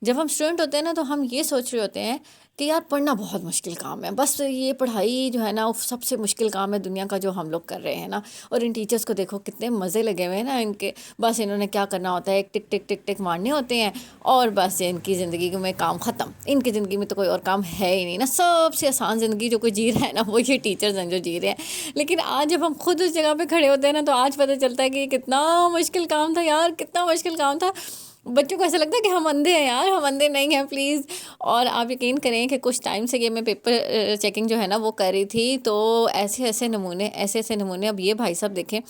जब हम स्टूडेंट होते हैं ना तो हम ये सोच रहे होते हैं कि यार पढ़ना बहुत मुश्किल काम है, बस ये पढ़ाई जो है ना वो सबसे मुश्किल काम है दुनिया का जो हम लोग कर रहे हैं ना। और इन टीचर्स को देखो कितने मज़े लगे हुए हैं ना इनके, बस इन्होंने क्या करना होता है, एक टिक टिक टिक टिक मारने होते हैं और बस इनकी ज़िंदगी में काम ख़त्म। इनकी ज़िंदगी में तो कोई और काम है ही नहीं ना, सबसे आसान ज़िंदगी जो कोई जी रहा है ना वो ये टीचर्स हैं जो जी रहे हैं। लेकिन आज जब हम खुद उस जगह पे खड़े होते हैं ना तो आज पता चलता है कि ये कितना मुश्किल काम था यार, कितना मुश्किल काम था। बच्चों को ऐसा लगता है कि हम अंधे हैं यार, हम अंधे नहीं हैं प्लीज़। और आप यकीन करें कि कुछ टाइम से ये मैं पेपर चेकिंग जो है ना वो कर रही थी, तो ऐसे ऐसे नमूने अब ये भाई साहब देखें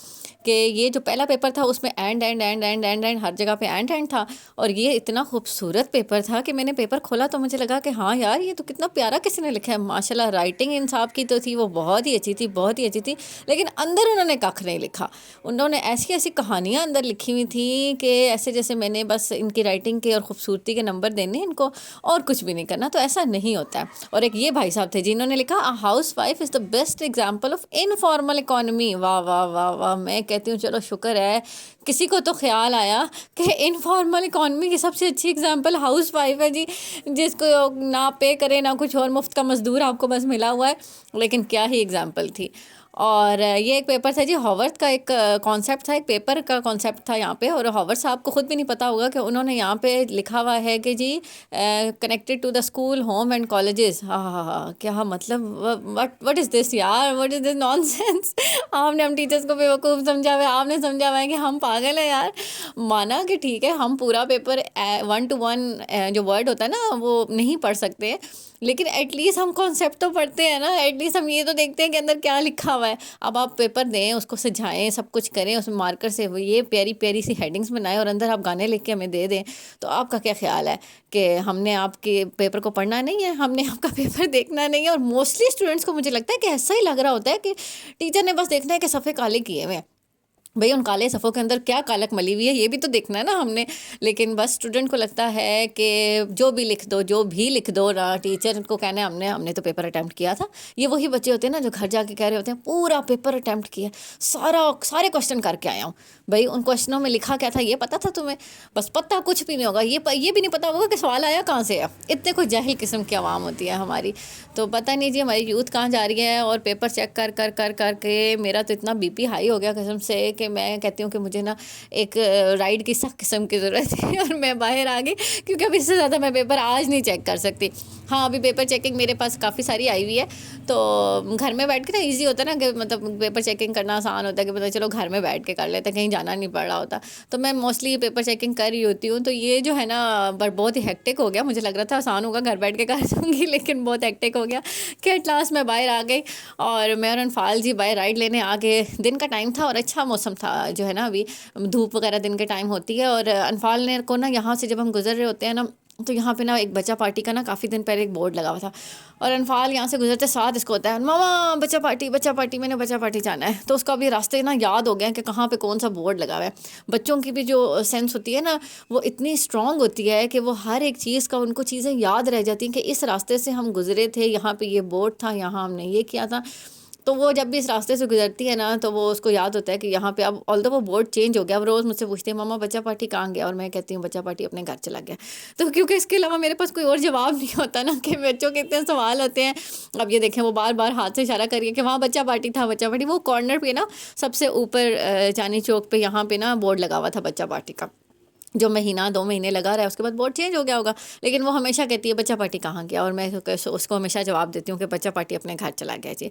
कि ये जो पहला पेपर था उसमें end end end end end end हर जगह पे एंड एंड था। और ये इतना खूबसूरत पेपर था कि मैंने पेपर खोला तो मुझे लगा कि हाँ यार ये तो कितना प्यारा किसी ने लिखा है माशाल्लाह। राइटिंग इन साहब की तो थी वो बहुत ही अच्छी थी, बहुत ही अच्छी थी। लेकिन अंदर उन्होंने कख नहीं लिखा। उन्होंने ऐसी ऐसी कहानियाँ अंदर लिखी हुई थी कि ऐसे जैसे मैंने बस इनकी राइटिंग के और ख़ूबसूरती के नंबर देने इनको और कुछ भी नहीं करना, तो ऐसा नहीं होता है। और एक ये भाई साहब थे जिन्होंने लिखा a house wife is the best example of informal economy. वाह वाह वाह वाह, मैं कहती हूँ चलो शुक्र है किसी को तो ख्याल आया कि इनफॉर्मल इकॉनमी की सबसे अच्छी एग्जाम्पल हाउस वाइफ है जी, जिसको ना पे करे ना कुछ और, मुफ्त का मज़दूर आपको बस मिला हुआ है। लेकिन क्या ही एग्जाम्पल थी। और ये एक पेपर था जी, हॉवर्थ का एक कॉन्सेप्ट था, एक पेपर का कॉन्सेप्ट था यहाँ पे। और हॉवर्थ साहब को खुद भी नहीं पता होगा कि उन्होंने यहाँ पे लिखा हुआ है कि जी connected to the school home and colleges. हाँ हाँ हाँ, क्या मतलब व्हाट इज़ दिस यार, व्हाट इज़ दिस नॉनसेंस। आपने हम टीचर्स को बेवकूफ़ समझा हुआ है, आपने समझा हुआ है कि हम पागल हैं यार। माना कि ठीक है हम पूरा पेपर 1 to 1 जो वर्ड होता है ना वो नहीं पढ़ सकते, लेकिन एटलीस्ट हम कॉन्सेप्ट तो पढ़ते हैं ना, एटलीस्ट हम ये तो देखते हैं कि अंदर क्या लिखा हुआ है। अब आप पेपर दें, उसको सजाएं, सब कुछ करें, उसमें मार्कर से वो ये प्यारी प्यारी सी हेडिंग्स बनाएं और अंदर आप गाने लिख के हमें दे दें, तो आपका क्या ख्याल है कि हमने आपके पेपर को पढ़ना नहीं है, हमने आपका पेपर देखना नहीं है। और मोस्टली स्टूडेंट्स को मुझे लगता है कि ऐसा ही लग रहा होता है कि टीचर ने बस देखना है कि सफ़े काले किए हुए हैं। भई उन काले सफ़ों के अंदर क्या कालक मली हुई है ये भी तो देखना है ना हमने। लेकिन बस स्टूडेंट को लगता है कि जो भी लिख दो, जो भी लिख दो ना, टीचर को कहना है हमने तो पेपर अटैम्प्ट किया था। ये वही बच्चे होते हैं ना जो घर जाके कह रहे होते हैं पूरा पेपर अटैम्प्ट किया, सारे क्वेश्चन करके आया हूँ। भई उन क्वेश्चनों में लिखा क्या था ये पता था तुम्हें? बस पता कुछ भी नहीं होगा, ये भी नहीं पता होगा कि सवाल आया कहाँ से है। इतने कोई जाहिल किस्म की आवाम होती है हमारी। तो पता नहीं जी हमारी यूथ कहाँ जा रही है। और पेपर चेक कर कर कर कर के मेरा तो इतना बीपी हाई हो गया कसम से कि मैं कहती हूँ कि मुझे ना एक राइड की सख्त किस्म की ज़रूरत है। और मैं बाहर आ गई क्योंकि अब इससे ज़्यादा मैं पेपर आज नहीं चेक कर सकती। हाँ अभी पेपर चेकिंग मेरे पास काफ़ी सारी आई हुई है, तो घर में बैठ के ना ईजी होता है ना कि मतलब पेपर चेकिंग करना आसान होता है कि मतलब चलो घर में बैठ के कर लेते हैं, कहीं जाना नहीं पड़ रहा होता। तो मैं मोस्टली पेपर चेकिंग कर रही होती हूँ। तो ये जो है ना बहुत ही हेक्टिक हो गया। मुझे लग रहा था आसान होगा घर बैठ के कर दूँगी, लेकिन बहुत हेक्टिक हो गया कि एट लास्ट मैं बाहर आ गई। और मैं और अनफाल जी बाहर राइड लेने आ गए। दिन का टाइम था और अच्छा मौसम था जो है ना, अभी धूप वगैरह दिन के टाइम होती है। और अनफाल ने को ना यहाँ से जब हम गुजर रहे होते हैं ना तो यहाँ पे ना एक बच्चा पार्टी का ना काफ़ी दिन पहले एक बोर्ड लगा हुआ था। और अनफाल यहाँ से गुजरते साथ इसको होता है मामा बच्चा पार्टी, मैंने बच्चा पार्टी जाना है। तो उसको अभी रास्ते ना याद हो गया कि कहाँ पे कौन सा बोर्ड लगा हुआ है। बच्चों की भी जो सेंस होती है ना वो इतनी स्ट्रॉन्ग होती है कि वो हर एक चीज़ का उनको चीज़ें याद रह जाती हैं कि इस रास्ते से हम गुजरे थे, यहाँ पे ये बोर्ड था, यहाँ हमने ये किया था। तो वो जब भी इस रास्ते से गुजरती है ना तो वो उसको याद होता है कि यहाँ पे अब ऑल्दो वो बोर्ड चेंज हो गया। अब रोज़ मुझसे पूछती है मामा बच्चा पार्टी कहाँ गया, और मैं कहती हूँ बच्चा पार्टी अपने घर चला गया। तो क्योंकि इसके अलावा मेरे पास कोई और जवाब नहीं होता ना कि बच्चों के इतने सवाल होते हैं। अब ये देखें वो बार बार हाथ से इशारा करिए कि वहाँ बच्चा पार्टी था, बच्चा पार्टी। वो कॉर्नर पे ना सबसे ऊपर चांदनी चौक पे यहाँ पे ना बोर्ड लगा हुआ था बच्चा पार्टी का, जो महीना 2 महीने लगा रहा है, उसके बाद बोर्ड चेंज हो गया होगा। लेकिन वो हमेशा कहती है बच्चा पार्टी कहाँ गया, और मैं उसको हमेशा जवाब देती हूँ कि बच्चा पार्टी अपने घर चला गया जी।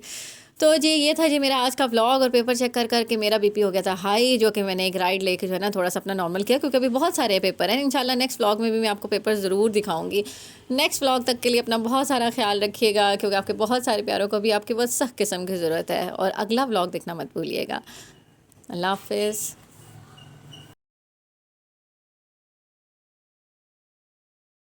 तो जी ये था जी मेरा आज का व्लॉग। और पेपर चेक कर कर के मेरा बीपी हो गया था हाई, जो कि मैंने एक राइड लेके जो है ना थोड़ा सा अपना नॉर्मल किया, क्योंकि अभी बहुत सारे पेपर हैं। इंशाल्लाह नेक्स्ट व्लॉग में भी मैं आपको पेपर ज़रूर दिखाऊंगी। नेक्स्ट व्लॉग तक के लिए अपना बहुत सारा ख्याल रखिएगा, क्योंकि आपके बहुत सारे प्यारों को भी आपकी बहुत सख्त किस्म की ज़रूरत है। और अगला व्लॉग देखना मत भूलिएगा। अल्लाह हाफिज़।